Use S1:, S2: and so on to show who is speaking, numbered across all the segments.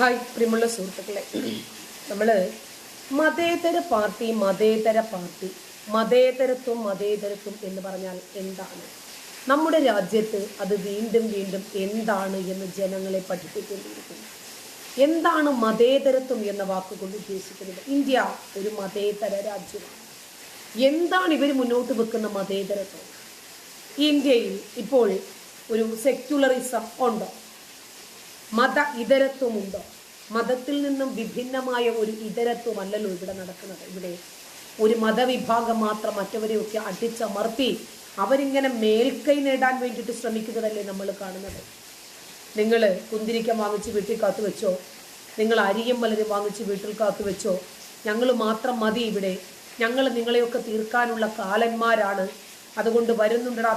S1: Hi പ്രിയമുള്ള സുഹൃത്തുക്കളെ, നമ്മൾ മതേതര പാർട്ടി മതേതരത്വം എന്ന് പറഞ്ഞാൽ എന്താണ്? നമ്മുടെ രാജ്യത്ത് അത് വീണ്ടും വീണ്ടും എന്താണ് എന്ന് ജനങ്ങളെ പഠിപ്പിക്കേണ്ടിയിരിക്കുന്നു. എന്താണ് മതേതരത്വം എന്ന വാക്കുകൊണ്ട് ഉദ്ദേശിക്കുന്നത്? ഇന്ത്യ ഒരു മതേതര രാജ്യമാണ്. എന്താണ് ഇവർ മുന്നോട്ട് വെക്കുന്ന മതേതരത്വം? ഇന്ത്യയിൽ ഇപ്പോൾ ഒരു സെക്യുലറിസം ഉണ്ടോ? മത ഇതരത്വമുണ്ടോ? മതത്തിൽ നിന്നും വിഭിന്നമായ ഒരു ഇതരത്വമല്ലല്ലോ ഇവിടെ നടക്കുന്നത്. ഇവിടെ ഒരു മതവിഭാഗം മാത്രം മറ്റവരെയൊക്കെ അടിച്ചമർത്തി അവരിങ്ങനെ മേൽക്കൈ നേടാൻ വേണ്ടിയിട്ട് ശ്രമിക്കുന്നതല്ലേ നമ്മൾ കാണുന്നത്. നിങ്ങൾ കുന്തിരിക്ക വാങ്ങിച്ച് വീട്ടിൽ കാത്തു വെച്ചോ, നിങ്ങൾ അരിയും മലരും വാങ്ങിച്ച് വീട്ടിൽ കാത്തു വെച്ചോ, ഞങ്ങൾ മാത്രം മതി ഇവിടെ, ഞങ്ങൾ നിങ്ങളെയൊക്കെ തീർക്കാനുള്ള കാലന്മാരാണ്, അതുകൊണ്ട് വരുന്നുണ്ടടാ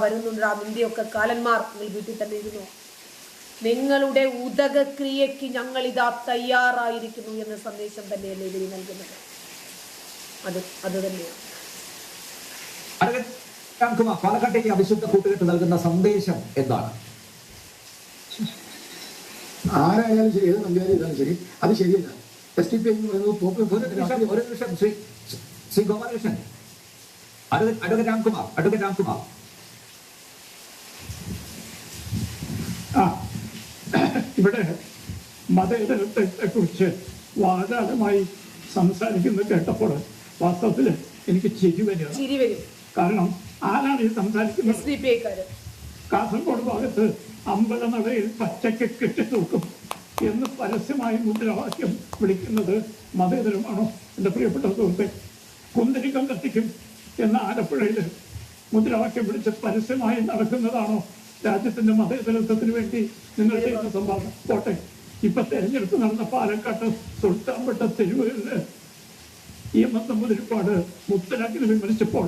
S1: നിന്റെയൊക്കെ കാലന്മാർ, നിങ്ങൾ വീട്ടിൽ തന്നെ ഇരുന്നോ, നിങ്ങളുടെ ഉദകക്രിയയ്ക്ക് ഞങ്ങൾ ഇതാ തയ്യാറായിരിക്കുന്നു എന്ന സന്ദേശം തന്നെയല്ലേ ഇവർ നൽകുന്നത്. അത് തന്നെയാണ്
S2: പാലക്കാട്ടേക്ക് അവിശുദ്ധ കൂട്ടുകെട്ട് നൽകുന്ന സന്ദേശം എന്താണ്?
S3: ആരായാലും ശരി, ഏത് നമ്പ്യാരും ചെയ്താലും ശരി, അത് ശരിയല്ല. SDPI എന്ന് പറയുന്നത്
S2: ഒരു നിമിഷം ശ്രീ ഗോപാലകൃഷ്ണൻ, അഡ്വക്കേറ്റ് രാംകുമാർ.
S3: ഇവിടെ മതേതരത്വത്തെ കുറിച്ച് വാചാലമായി സംസാരിക്കുന്നത് കേട്ടപ്പോൾ വാസ്തവത്തിൽ എനിക്ക് ചിരി വരും. കാരണം ആരാണ് ഈ സംസാരിക്കുന്നത്? കാസർഗോഡ് ഭാഗത്ത് അമ്പലനടയിൽ പച്ചയ്ക്ക് കെട്ടിത്തൂക്കും എന്ന് പരസ്യമായി മുദ്രാവാക്യം വിളിക്കുന്നത് മതേതരമാണോ? എൻ്റെ പ്രിയപ്പെട്ട സുഹൃത്തെ, കുന്തിരിക്കം കത്തിക്കും എന്ന ആലപ്പുഴയിൽ മുദ്രാവാക്യം വിളിച്ച് പരസ്യമായി നടക്കുന്നതാണോ രാജ്യത്തിന്റെ മതേതരത്വത്തിന് വേണ്ടി നിങ്ങൾ ചെയ്യുന്ന സംഭാവന? പോട്ടെ, ഇപ്പൊ തെരഞ്ഞെടുപ്പ് നടന്ന പാലക്കാട്ട് സുൽത്താൻപേട്ട തെരുവുകളിൽ മുതിരിപ്പാട് മുത്തലാഖിനെ വിമർശിച്ചപ്പോൾ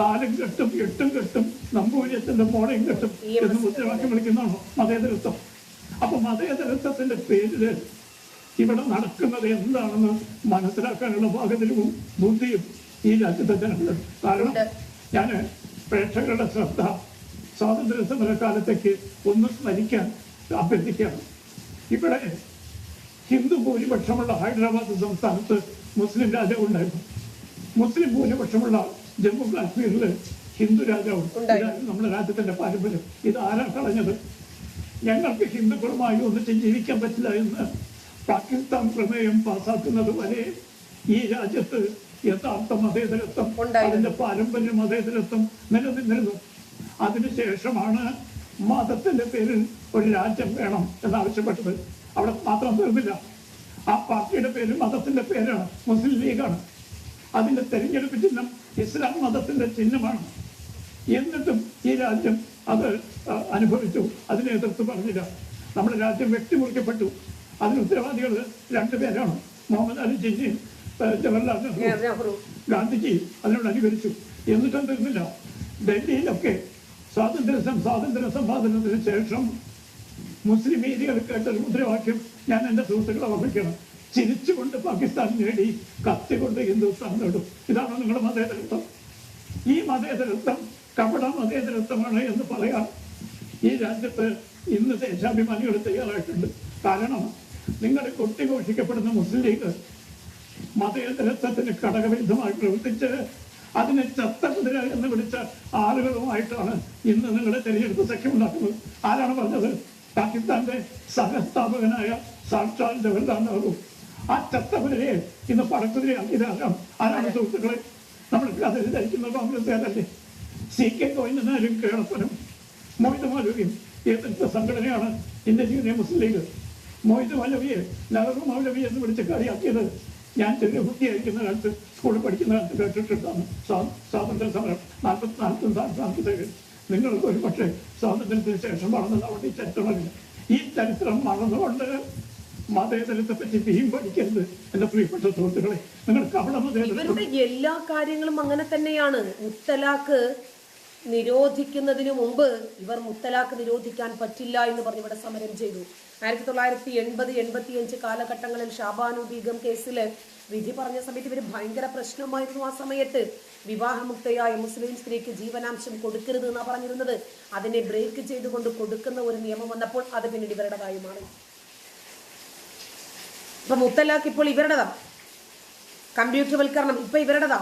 S3: 4 കെട്ടും 8 കെട്ടും നമ്പൂരിയത്തിന്റെ മോളയും കെട്ടും എന്ന് മുദ്രാവാക്യം വിളിക്കുന്നതാണോ മതേതരത്വം? അപ്പൊ മതേതരത്വത്തിന്റെ പേരില് ഇവിടെ നടക്കുന്നത് എന്താണെന്ന് മനസ്സിലാക്കാനുള്ള പാകതിരിവും ബുദ്ധിയും ഈ രാജ്യത്തെ ജനങ്ങളുണ്ട്. കാരണം ഞാൻ പ്രേക്ഷകരുടെ ശ്രദ്ധ സ്വാതന്ത്ര്യ സമരകാലത്തേക്ക് ഒന്ന് സ്മരിക്കാൻ അഭ്യർത്ഥിക്കുകയാണ്. ഇവിടെ ഹിന്ദു ഭൂരിപക്ഷമുള്ള ഹൈദരാബാദ് സംസ്ഥാനത്ത് മുസ്ലിം രാജാവ് ഉണ്ടായിരുന്നു. മുസ്ലിം ഭൂരിപക്ഷമുള്ള ജമ്മു കാശ്മീരിൽ ഹിന്ദു രാജാവ്. നമ്മുടെ രാജ്യത്തിന്റെ പാരമ്പര്യം. ഇത് ആരാ കളഞ്ഞത്? ഞങ്ങൾക്ക് ഹിന്ദുക്കളുമായി ഒന്നിച്ച് ജീവിക്കാൻ പറ്റില്ല എന്ന് പാകിസ്ഥാൻ പ്രമേയം പാസാക്കുന്നത് വരെ ഈ രാജ്യത്ത് യഥാർത്ഥ മതേതരത്വം, അതിന്റെ പാരമ്പര്യ മതേതരത്വം നിലനിന്നിരുന്നു. അതിനുശേഷമാണ് മതത്തിന്റെ പേരിൽ ഒരു രാജ്യം വേണം എന്നാവശ്യപ്പെട്ടത്. അവിടെ മാത്രം തീർന്നില്ല. ആ പാർട്ടിയുടെ പേര് മതത്തിന്റെ പേരാണ്, മുസ്ലിം ലീഗാണ്. അതിന്റെ തെരഞ്ഞെടുപ്പ് ചിഹ്നം ഇസ്ലാം മതത്തിന്റെ ചിഹ്നമാണ്. എന്നിട്ടും ഈ രാജ്യം അത് അനുഭവിച്ചു, അതിനെ എതിർത്ത് പറഞ്ഞില്ല. നമ്മുടെ രാജ്യം വെട്ടിമുറിക്കപ്പെട്ടു. അതിന് ഉത്തരവാദികൾ 2 പേരാണ്, മുഹമ്മദ് അലി ജിന്നയും ജവഹർലാൽ നെഹ്റു. ഗാന്ധിജി അതിനോട് അനുകരിച്ചു. എന്നിട്ടും തീർന്നില്ല. ഡൽഹിയിലൊക്കെ സ്വാതന്ത്ര്യ സമ്പാദനത്തിന് ശേഷം മുസ്ലിം ഏരിയകൾ കേട്ടൊരു മുദ്രാവാക്യം ഞാൻ എൻ്റെ സുഹൃത്തുക്കളെ ഓർമ്മിക്കണം: ചിരിച്ചുകൊണ്ട് പാകിസ്ഥാൻ നേടി, കത്തിക്കൊണ്ട് ഹിന്ദുസ്ഥാൻ നേടും. ഇതാണോ നിങ്ങളുടെ മതേതരത്വം? ഈ മതേതരത്വം കപട മതേതരത്വമാണ് എന്ന് പറയാൻ ഈ രാജ്യത്ത് ഇന്ന് ദേശാഭിമാനികൾ തയ്യാറായിട്ടുണ്ട്. കാരണം നിങ്ങൾ കൊട്ടിഘോഷിക്കപ്പെടുന്ന മുസ്ലിം ലീഗ് മതേതരത്വത്തിന് ഘടകവിരുദ്ധമായി പ്രവർത്തിച്ച് അതിനെ ചത്തകുതിര എന്ന് വിളിച്ച ആളുകളുമായിട്ടാണ് ഇന്ന് നിങ്ങളുടെ തെരഞ്ഞെടുപ്പ് സഖ്യമുണ്ടാക്കുന്നത്. ആരാണ് പറഞ്ഞത്? പാകിസ്ഥാന്റെ സഹസ്ഥാപകനായ സാക്ഷാൽ ജവഹർലാൽ നെഹ്റു. ആ ചത്തകുതിരയെ ഇന്ന് പടക്കുതിരയാക്കിയതാകാം. ആരാണ് സുഹൃത്തുക്കളെ? നമ്മൾ അതിൽ ധരിക്കുന്ന കോൺഗ്രസ്സുകാരല്ലേ? CK ഗോവിന്ദനാരും കേളപ്പനും മൊയ്ത് മൗലവിയും എതിർത്ത സംഘടനയാണ് ഇന്ത്യൻ യൂണിയൻ മുസ്ലിം ലീഗ്. മൊയ്ത് മൗലവിയെ നെഹ്റു മൗലവി എന്ന് വിളിച്ച് കളിയാക്കിയത് ഞാൻ ചെറിയ കുട്ടിയായിരിക്കുന്ന കാലത്ത്, സ്കൂളിൽ പഠിക്കുന്ന കാലത്ത് കേട്ടിട്ടുണ്ടാണ്. സ്വാതന്ത്ര്യ സമരം 44-47. നിങ്ങൾക്ക് ഒരു പക്ഷേ സ്വാതന്ത്ര്യത്തിന് ശേഷം വളർന്നതുകൊണ്ട് ഈ ചരിത്രമില്ല. ഈ ചരിത്രം മറന്നുകൊണ്ട് മതേതരത്തെ പറ്റി ഭീം പഠിക്കരുത് എൻ്റെ പ്രിയപ്പെട്ട സുഹൃത്തുക്കളെ. നിങ്ങൾക്ക് അവിടെ
S1: ഇവരുടെ എല്ലാ കാര്യങ്ങളും അങ്ങനെ തന്നെയാണ്. മുത്തലാഖ് നിരോധിക്കുന്നതിന് മുമ്പ് ഇവർ മുത്തലാഖ് നിരോധിക്കാൻ പറ്റില്ല എന്ന് പറഞ്ഞ് ഇവിടെ സമരം ചെയ്തു. 1980-85 കാലഘട്ടങ്ങളിൽ ഷാബാനു ബീഗം കേസിൽ വിധി പറഞ്ഞ സമയത്ത് ഇവർ ഭയങ്കര പ്രശ്നമായിരുന്നു. ആ സമയത്ത് വിവാഹമുക്തയായ മുസ്ലിം സ്ത്രീക്ക് ജീവനാംശം കൊടുക്കരുത് എന്നാണ് പറഞ്ഞിരുന്നത്. അതിനെ ബ്രേക്ക് ചെയ്തുകൊണ്ട് കൊടുക്കുന്ന ഒരു നിയമം വന്നപ്പോൾ അത് പിന്നീട് ഇവരുടേതായി മാറി. ഇപ്പൊ മുത്തലാഖ് ഇപ്പോൾ ഇവരുടേതാ, കമ്പ്യൂട്ടർവൽക്കരണം ഇപ്പൊ ഇവരുടേതാ.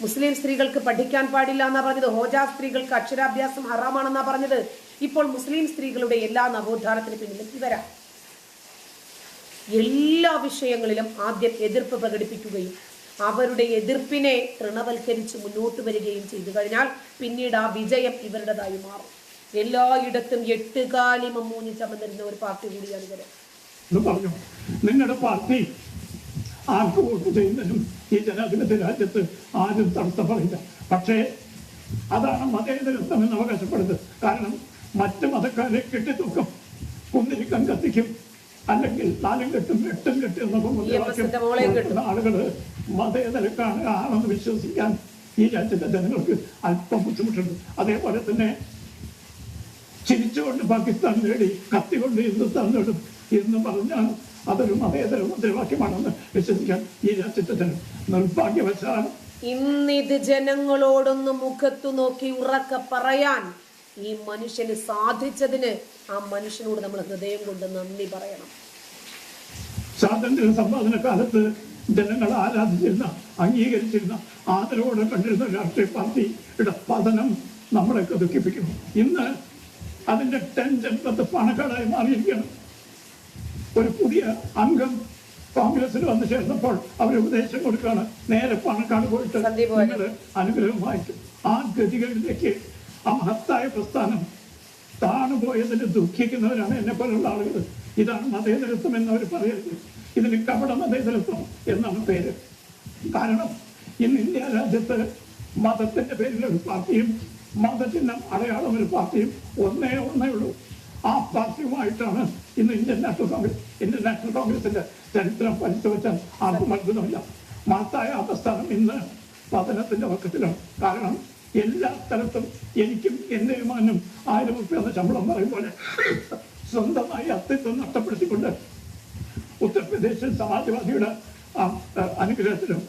S1: മുസ്ലിം സ്ത്രീകൾക്ക് പഠിക്കാൻ പാടില്ല എന്നാ പറഞ്ഞത്, ഹോജ സ്ത്രീകൾക്ക് അക്ഷരാഭ്യാസം ഹറാമാണെന്നാ പറഞ്ഞത്. ഇപ്പോൾ മുസ്ലിം സ്ത്രീകളുടെ എല്ലാ നവോത്ഥാനത്തിന് പിന്നിലും ഇവരാ. എല്ലാ വിഷയങ്ങളിലും ആദ്യം എതിർപ്പ് പ്രകടിപ്പിക്കുകയും അവരുടെ എതിർപ്പിനെ തൃണവൽക്കരിച്ച് മുന്നോട്ട് വരികയും ചെയ്തു കഴിഞ്ഞാൽ പിന്നീട് ആ വിജയം ഇവരുടേതായി മാറും. എല്ലായിടത്തും 8 കാലി മമ്മൂഞ്ഞി ചമന്നിരുന്ന ഒരു പാർട്ടി കൂടിയാണ് ഇവര്.
S3: പറഞ്ഞു, നിങ്ങളുടെ പാർട്ടി ആർക്ക് വോട്ട് ചെയ്യുന്നതിനും ഈ ജനാധിപത്യ രാജ്യത്ത് ആരും തടസ്സം പറയില്ല. പക്ഷേ അതാണ് മതേതരത്വം എന്ന് അവകാശപ്പെടുന്നത്. കാരണം മറ്റ് മതക്കാരെ കെട്ടിത്തൂക്കം, കുന്നിരിക്കാൻ കത്തിക്കും, അല്ലെങ്കിൽ 4 കെട്ടും 8 കെട്ടും എന്നൊക്കെ ആളുകൾ മതേതരക്കാണ് ആണെന്ന് വിശ്വസിക്കാൻ ഈ രാജ്യത്തെ ജനങ്ങൾക്ക് അല്പം ബുദ്ധിമുട്ടുണ്ട്. അതേപോലെ തന്നെ ചിരിച്ചുകൊണ്ട് പാകിസ്ഥാൻ നേടി, കത്തികൊണ്ട് ഹിന്ദുസ്ഥാൻ നേടും എന്ന് പറഞ്ഞാൽ അതൊരു മതേതര മുദ്രാവാക്യമാണെന്ന് വിശ്വസിക്കാൻ ഈ രാജ്യത്തെ ജനം നിർഭാഗ്യവശാണ്.
S1: ഇന്നിത് ജനങ്ങളോടൊന്ന് മുഖത്തു നോക്കി ഉറക്കെ പറയാൻ ഈ മനുഷ്യന് സാധിച്ചതിന് ആ മനുഷ്യനോട് നമ്മൾ ഹൃദയം കൊണ്ട് നന്ദി പറയണം.
S3: സ്വാതന്ത്ര്യ സമ്പാദന കാലത്ത് ജനങ്ങൾ ആരാധിച്ചിരുന്ന, അംഗീകരിച്ചിരുന്ന, ആദരവോടെ കണ്ടിരുന്ന രാഷ്ട്രീയ പാർട്ടിയുടെ പതനം നമ്മളെയൊക്കെ ദുഃഖിപ്പിക്കുന്നു. ഇന്ന് അതിന്റെ ടെൻഷൻ പണക്കാടായി മാറിയിരിക്കുകയാണ്. ഒരു പുതിയ അംഗം കോൺഗ്രസിൽ വന്നു ചേർന്നപ്പോൾ അവർ ഉപദേശം കൊടുക്കുകയാണ്, നേരെ പണക്കാട് പോയിട്ട് നിങ്ങൾ അനുഗ്രഹം വായിക്കും. ആ ഗതികളിലേക്ക് ആ മഹത്തായ പ്രസ്ഥാനം താണുപോയതിന് ദുഃഖിക്കുന്നവരാണ് എന്നെ പോലുള്ള ആളുകൾ. ഇതാണ് മതേതരത്വം എന്നവർ പറയരുത്. ഇതിന് കപട മതേതരത്വം എന്നാണ് പേര്. കാരണം ഇന്ന് ഇന്ത്യ രാജ്യത്ത് മതത്തിന്റെ പേരിൽ ഒരു പാർട്ടിയും മതചിഹ്നം അടയാളം ഒരു പാർട്ടിയും ഒന്നേ ഉള്ളൂ. ആ പാർട്ടിയുമായിട്ടാണ് ഇന്ന് ഇന്ത്യൻ നാഷണൽ കോൺഗ്രസിന്റെ ചരിത്രം പരിശോധിച്ചാൽ ആർക്കും അത്ഭുതമില്ല. മഹത്തായ ആ പ്രസ്ഥാനം ഇന്ന് പതനത്തിന്റെ വക്കത്തിലാണ്. കാരണം എല്ലാ സ്ഥലത്തും എനിക്കും എന്റെ മാനും 1000 രൂപ എന്ന ശമ്പളം പറയും പോലെ സ്വന്തമായി അസ്തിത്വം നഷ്ടപ്പെടുത്തിക്കൊണ്ട് ഉത്തർപ്രദേശിൽ സമാജ്വാദിയുടെ അനുഗ്രഹത്തിലും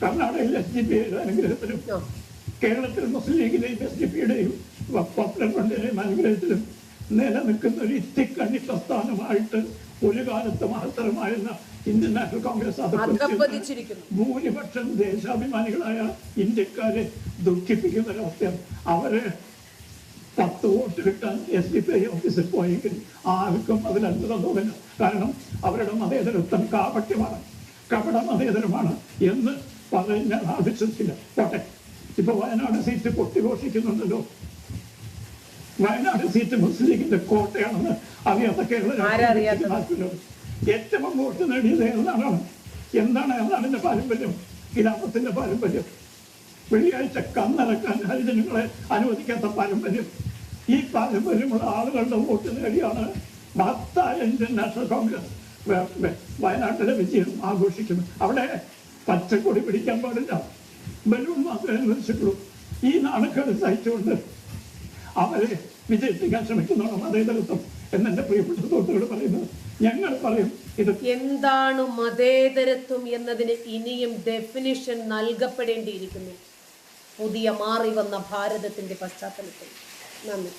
S3: കർണാടകയിൽ SDPയുടെ അനുഗ്രഹത്തിലും കേരളത്തിൽ മുസ്ലിം ലീഗിന്റെയും SDPയുടെയും പോപ്പുലർ ഫ്രണ്ടിന്റെയും അനുഗ്രഹത്തിലും നിലനിൽക്കുന്ന ഒരു ഇത്തിക്കണ്ണി പ്രസ്ഥാനമായിട്ട് ഒരു കാലത്ത് മഹത്തരമായിരുന്ന ഇന്ത്യൻ നാഷണൽ കോൺഗ്രസ് ഭൂരിപക്ഷം ദേശാഭിമാനികളായ ഇന്ത്യക്കാരെ ദുഃഖിപ്പിക്കുന്ന ഒരവസ്ഥയാണ്. അവരെ 10 വോട്ട് കിട്ടാൻ SDPI ഓഫീസിൽ പോയെങ്കിൽ ആർക്കും അതിൽ അത്ഭുതം തോന്നില്ല. കാരണം അവരുടെ മതേതരത്വം കാപട്യമാണ്, കപട മതേതരമാണ് എന്ന് പറഞ്ഞാൽ വിശ്വസിക്കില്ല. പോട്ടെ, ഇപ്പൊ വയനാട് സീറ്റ് പൊട്ടിഘോഷിക്കുന്നുണ്ടല്ലോ. വയനാട് സീറ്റ് മുസ്ലിം ലീഗിന്റെ കോട്ടയാണെന്ന് അറിയാത്ത കേരള ഏറ്റവും വോട്ട് നേടിയത് എന്താണ് അതിന്റെ പാരമ്പര്യം, ഖിലാഫത്തിന്റെ പാരമ്പര്യം, വെള്ളിയാഴ്ച കന്നറക്കാൻ ഹരിജനങ്ങളെ അനുവദിക്കാത്ത പാരമ്പര്യം. ഈ പാരമ്പര്യമുള്ള ആളുകളുടെ വോട്ട് നേടിയാണ് മഹത്തായ ഇന്ത്യൻ നാഷണൽ കോൺഗ്രസ് വയനാട്ടിലെ വിജയം ആഘോഷിക്കുന്നത്. അവിടെ പച്ചക്കൊടി പിടിക്കാൻ പാടില്ല, ബലൂൺ മാത്രമേ അനുവദിച്ചിട്ടുള്ളൂ. ഈ നാണക്കേട് സഹിച്ചുകൊണ്ട് അവരെ വിജയിപ്പിക്കാൻ ശ്രമിക്കുന്നതാണ് മതേതരത്വം എന്നെ പ്രിയപ്പെട്ട സുഹൃത്തുക്കൾ പറയുന്നത്. ഞങ്ങൾ പറയും ഇത്
S1: എന്താണ് മതേതരത്വം എന്നതിന് ഇനിയും ഡെഫിനിഷൻ നൽകപ്പെടേണ്ടിയിരിക്കുന്നു പുതിയ മാറി വന്ന ഭാരതത്തിന്റെ പശ്ചാത്തലത്തിൽ. നന്ദി.